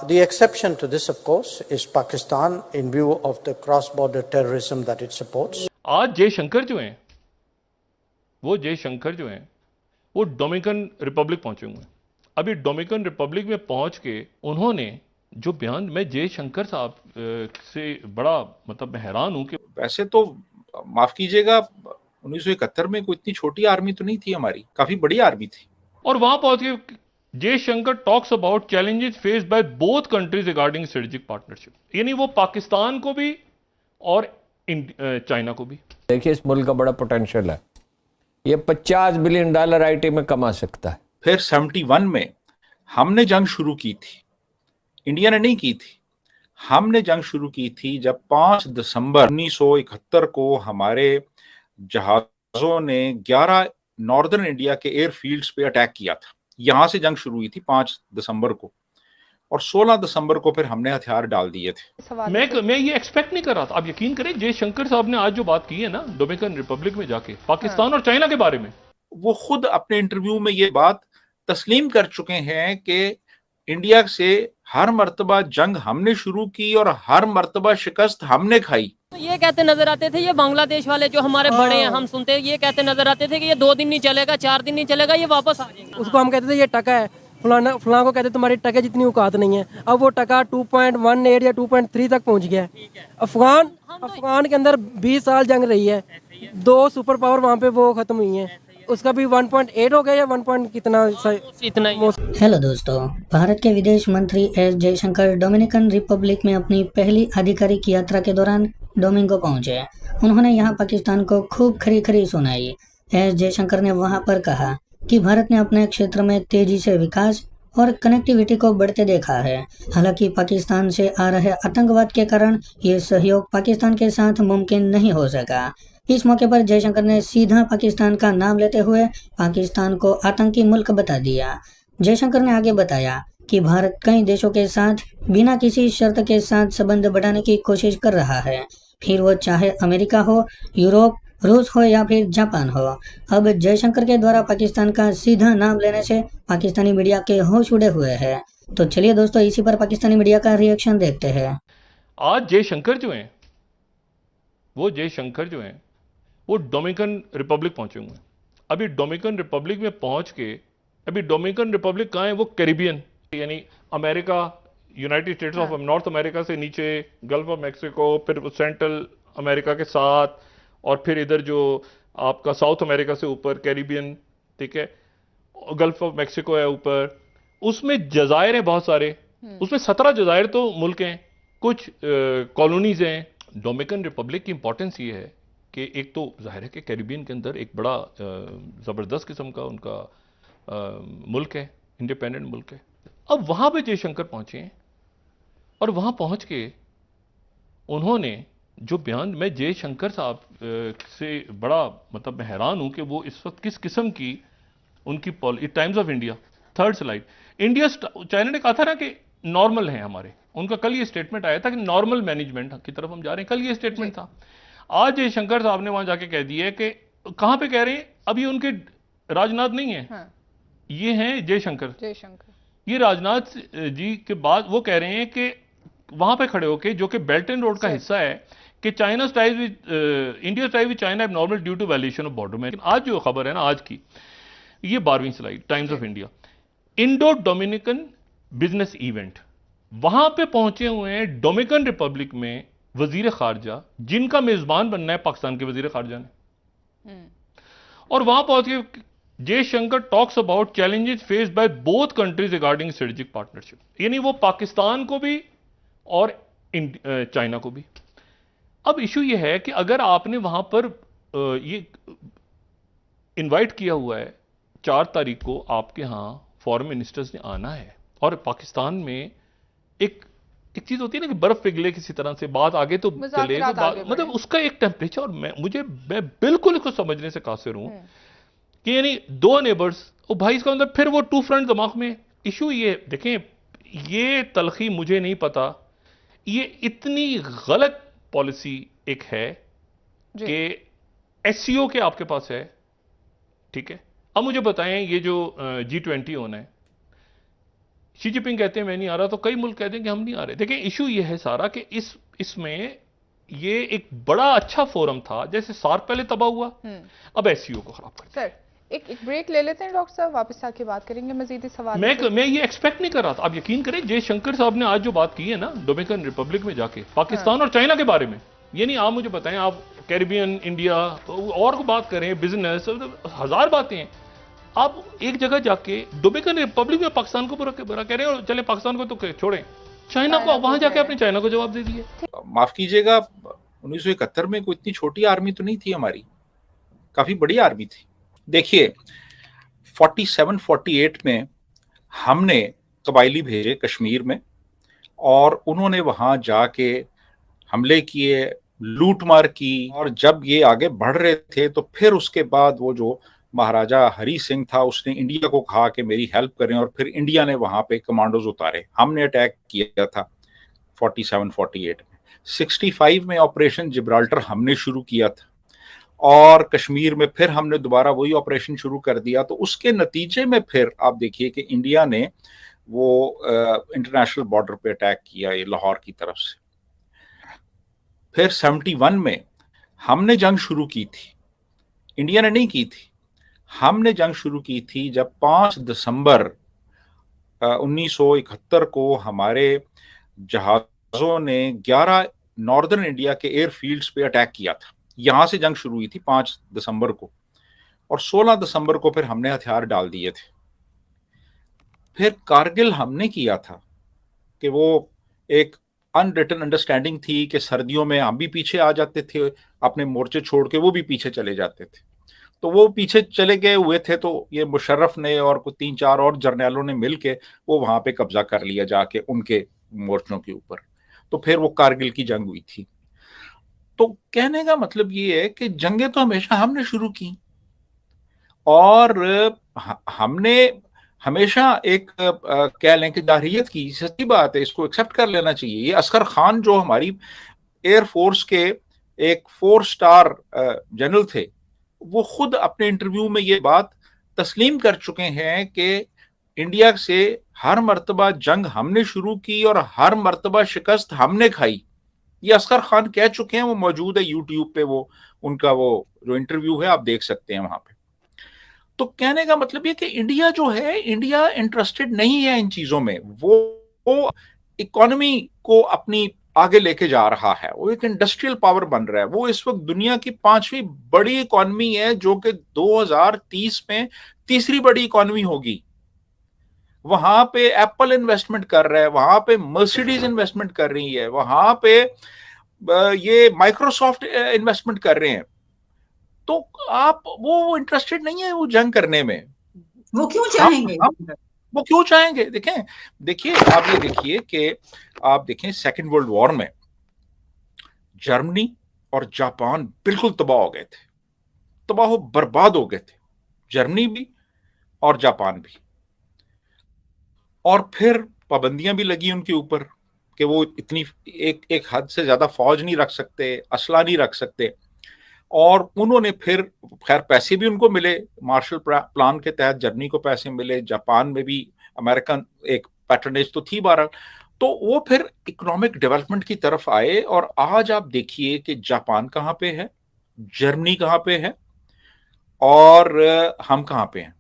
The exception to this, of course, is Pakistan in view of the cross-border terrorism that it supports. आज जयशंकर जो हैं, वो Dominican Republic पहुंचे हुए हैं। अभी डोमिनिकन रिपब्लिक में पहुंच के उन्होंने जो बयान, मैं जयशंकर साहब से बड़ा मतलब मैं हैरान हूं कि वैसे तो माफ कीजिएगा 1971 में कोई इतनी छोटी आर्मी तो नहीं थी हमारी, काफी बड़ी आर्मी थी। और वहां पहुंच के Jaishankar talks about challenges faced by both countries regarding strategic partnership, यानी वो पाकिस्तान को भी और चाइना को भी। देखिए इस मुल्क का बड़ा पोटेंशियल है, ये $50 बिलियन आईटी में कमा सकता है। फिर 71 में हमने जंग शुरू की थी, इंडिया ने नहीं की थी, हमने जंग शुरू की थी जब 5 दिसंबर 1971 को हमारे जहाजों ने 11 नॉर्दर्न इंडिया के एयरफील्ड्स पे अटैक किया था। यहां से जंग शुरू हुई थी 5 दिसंबर को, और 16 दिसंबर को फिर हमने हथियार डाल दिए थे। मैं ये एक्सपेक्ट नहीं कर रहा था। आप यकीन करें, जयशंकर साहब ने आज जो बात की है ना डोमिनिकन रिपब्लिक में जाके पाकिस्तान और चाइना के बारे में, वो खुद अपने इंटरव्यू में ये बात तस्लीम कर चुके हैं कि इंडिया से हर मर्तबा जंग हमने शुरू की और हर मर्तबा शिकस्त हमने खाई। ये कहते नजर आते थे, ये बांग्लादेश वाले जो हमारे बड़े हैं, हम सुनते ये कहते नजर आते थे कि ये 2 दिन नहीं चलेगा, 4 दिन नहीं चलेगा, ये वापस आ जाएगा। उसको हम कहते थे ये टका है, फलाना को कहते तुम्हारी टके जितनी औकात नहीं है। अब वो टका 2.18 या 2.3 तक पहुंच गया है। अफगान के अंदर 20 साल जंग रही है, 2 सुपर पावर वहाँ पे वो खत्म हुई है, उसका भी 1.8 हो गया या 1 कितना इतना ही। हेलो दोस्तों, भारत के विदेश मंत्री एस जयशंकर डोमिनिकन रिपब्लिक में अपनी पहली आधिकारिक यात्रा के दौरान डोमिंगो पहुंचे। उन्होंने यहां पाकिस्तान को खूब खरी खरी सुनाई। एस जयशंकर ने वहां पर कहा कि भारत ने अपने क्षेत्र में तेजी से विकास और कनेक्टिविटी को बढ़ते देखा है। हालांकि पाकिस्तान से आ रहे आतंकवाद के कारण ये सहयोग पाकिस्तान के साथ मुमकिन नहीं हो सका। इस मौके पर जयशंकर ने सीधा पाकिस्तान का नाम लेते हुए पाकिस्तान को आतंकी मुल्क बता दिया। जयशंकर ने आगे बताया कि भारत कई देशों के साथ बिना किसी शर्त के साथ संबंध बढ़ाने की कोशिश कर रहा है, फिर वो चाहे अमेरिका हो, यूरोप, रूस हो या फिर जापान हो। अब जयशंकर के द्वारा पाकिस्तान का सीधा नाम लेने से पाकिस्तानी मीडिया के होश उड़े हुए हैं। तो चलिए दोस्तों, इसी पर पाकिस्तानी मीडिया का रिएक्शन देखते हैं। आज जयशंकर जो हैं, वो डोमिनिकन रिपब्लिक पहुंचे हुए हैं। अभी डोमिनिकन रिपब्लिक में पहुंच के, अभी डोमिनिकन रिपब्लिक कहाँ है? वो कैरिबियन, यानी America, United states of north America से नीचे, गल्फ ऑफ मैक्सिको, फिर सेंट्रल अमेरिका के साथ, और फिर इधर जो आपका साउथ अमेरिका से ऊपर कैरिबियन, ठीक है, गल्फ ऑफ मैक्सिको है ऊपर, उसमें जजायर हैं बहुत सारे, उसमें 17 जजायर तो मुल्क हैं, कुछ कॉलोनीज हैं। डोमिनिकन रिपब्लिक की इंपॉर्टेंस ये है कि एक तो जाहिर है कि कैरिबियन के अंदर एक बड़ा ज़बरदस्त किस्म का उनका मुल्क है, इंडिपेंडेंट मुल्क है। अब वहाँ पे जयशंकर पहुँचे हैं, और वहाँ पहुँच के उन्होंने जो बयान, मैं जयशंकर साहब से बड़ा मतलब मैं हैरान हूँ कि वो इस वक्त किस किस्म की उनकी policy. Times of India, 3rd slide, India China ने कहा था ना कि नॉर्मल है हमारे, उनका कल ये स्टेटमेंट आया था कि नॉर्मल मैनेजमेंट की तरफ हम जा रहे हैं, कल ये स्टेटमेंट था। आज जयशंकर साहब ने वहां जाके कह दिया है कि कहां पे कह रहे हैं, अब ये उनके राजनाथ नहीं है, ये हैं जयशंकर। ये राजनाथ जी के बाद वो कह रहे हैं कि वहां पे खड़े होके, जो कि बेल्ट एंड रोड का हिस्सा है, कि China ties with India ties with China abnormal due to violation of border. में आज जो खबर है ना आज की, ये 12वीं slide, times of India, Indo Dominican business event, वहां पे पहुंचे हुए हैं डोमिनिकन रिपब्लिक में वजीर खारजा, जिनका मेजबान बनना है पाकिस्तान के वजीर खारजा ने। और वहां पहुंच के Jaishankar talks about challenges faced by both countries regarding strategic partnership, यानी वो पाकिस्तान को भी और चाइना को भी। अब इशू ये है कि अगर आपने वहां पर ये इनवाइट किया हुआ है 4 तारीख को, आपके यहां फॉरेन मिनिस्टर्स ने आना है, और पाकिस्तान में एक चीज होती है ना कि बर्फ पिघले किसी तरह से, बात आगे तो चले, मतलब उसका एक टेम्परेचर, मैं बिल्कुल इसको समझने से कासिर हूं कि यानी 2 नेबर्स, ओ भाई, इसका मतलब फिर वो 2 फ्रंट दिमाग में। इशू ये देखें, ये तलखी मुझे नहीं पता, ये इतनी गलत पॉलिसी एक है कि एससीओ के आपके पास है, ठीक है। अब मुझे बताएं, ये जो G20 होना है, शी जिनपिंग कहते हैं मैं नहीं आ रहा, तो कई मुल्क कहते हैं कि हम नहीं आ रहे। देखिए इशू ये है सारा कि इसमें ये एक बड़ा अच्छा फोरम था, जैसे सार्क पहले तबाह हुआ, अब एससीओ को खराब कर दिया। सर एक ब्रेक ले लेते हैं डॉक्टर साहब, वापस आके बात करेंगे मजीद इस सवाल मैं ये एक्सपेक्ट नहीं कर रहा था। आप यकीन करें जयशंकर साहब ने आज जो बात की है ना डोमिनिकन रिपब्लिक में जाके पाकिस्तान और चाइना के बारे में, ये नहीं आप मुझे बताएं, आप कैरिबियन, इंडिया और को बात करें, बिजनेस, हजार बातें हैं। आप एक जगह जाके डोमिनिकन रिपब्लिक में पाकिस्तान को बुरा कह रहे हैं, और चले पाकिस्तान को तो छोड़ें, चाइना को वहां जाके अपने चाइना को जवाब दे दिए। माफ कीजिएगा, 1971 में कोई इतनी छोटी आर्मी तो नहीं थी हमारी, काफी बड़ी आर्मी थी। देखिए 47-48 में हमने कबायली भेजे कश्मीर में, और उन्होंने वहां जाके हमले किए, लूटमार की, और जब ये आगे बढ़ रहे थे तो फिर उसके बाद वो जो महाराजा हरी सिंह था उसने इंडिया को कहा कि मेरी हेल्प करें, और फिर इंडिया ने वहां पे कमांडोज उतारे, हमने अटैक किया था 47-48 में। 65 में ऑपरेशन जिब्राल्टर हमने शुरू किया था, और कश्मीर में फिर हमने दोबारा वही ऑपरेशन शुरू कर दिया। तो उसके नतीजे में फिर आप देखिए कि इंडिया ने वो इंटरनेशनल बॉर्डर पे अटैक किया, ये लाहौर की तरफ से। फिर 71 में हमने जंग शुरू की थी, इंडिया ने नहीं की थी, हमने जंग शुरू की थी जब 5 दिसंबर 1971 को हमारे जहाज़ों ने 11 नॉर्दर्न इंडिया के एयरफील्ड्स पे अटैक किया था। यहां से जंग शुरू हुई थी 5 दिसंबर को, और 16 दिसंबर को फिर हमने हथियार डाल दिए थे। फिर कारगिल हमने किया था कि वो एक अनरिटन अंडरस्टैंडिंग थी कि सर्दियों में हम भी पीछे आ जाते थे, अपने मोर्चे छोड़ के वो भी पीछे चले जाते थे। तो वो पीछे चले गए हुए थे, तो ये मुशर्रफ ने और कुछ 3-4 और जर्नैलों ने मिलके वो वहां पे कब्जा कर लिया जाके उनके मोर्चों के ऊपर। तो फिर वो कारगिल की जंग हुई थी। तो कहने का मतलब ये है कि जंगें तो हमेशा हमने शुरू की, और हमने हमेशा एक कह लें कि जारहियत की, सच्ची बात है, इसको एक्सेप्ट कर लेना चाहिए। ये असगर खान जो हमारी एयरफोर्स के एक 4 स्टार जनरल थे, वो खुद अपने इंटरव्यू में ये बात तस्लीम कर चुके हैं कि इंडिया से हर मर्तबा जंग हमने शुरू की और हर मर्तबा शिकस्त हमने खाई। ये असगर खान कह चुके हैं, वो मौजूद है यूट्यूब पे, वो उनका वो जो इंटरव्यू है आप देख सकते हैं वहां पे। तो कहने का मतलब ये कि इंडिया जो है, इंडिया इंटरेस्टेड नहीं है इन चीजों में। वो इकोनॉमी को अपनी आगे लेके जा रहा है, वो एक इंडस्ट्रियल पावर बन रहा है। वो इस वक्त दुनिया की 5वीं बड़ी इकोनॉमी है, जो कि 2030 में तीसरी बड़ी इकोनॉमी होगी। वहां पे एप्पल इन्वेस्टमेंट कर रहा है, वहां पे मर्सिडीज इन्वेस्टमेंट कर रही है, वहां पे ये माइक्रोसॉफ्ट इन्वेस्टमेंट कर रहे हैं। तो आप वो इंटरेस्टेड नहीं है वो जंग करने में। वो क्यों चाहेंगे? वो क्यों चाहेंगे? देखिए आप ये देखिए कि आप देखें सेकेंड वर्ल्ड वॉर में जर्मनी और जापान बिल्कुल तबाह हो गए थे, तबाह बर्बाद हो गए थे, जर्मनी भी और जापान भी। और फिर पाबंदियां भी लगी उनके ऊपर कि वो इतनी एक हद से ज्यादा फौज नहीं रख सकते, असला नहीं रख सकते। और उन्होंने फिर खैर पैसे भी उनको मिले, मार्शल प्लान के तहत जर्मनी को पैसे मिले, जापान में भी अमेरिकन एक पैटर्नेज तो थी बहरहाल। तो वो फिर इकोनॉमिक डेवलपमेंट की तरफ आए, और आज आप देखिए कि जापान कहाँ पे है, जर्मनी कहाँ पे है, और हम कहाँ पे हैं।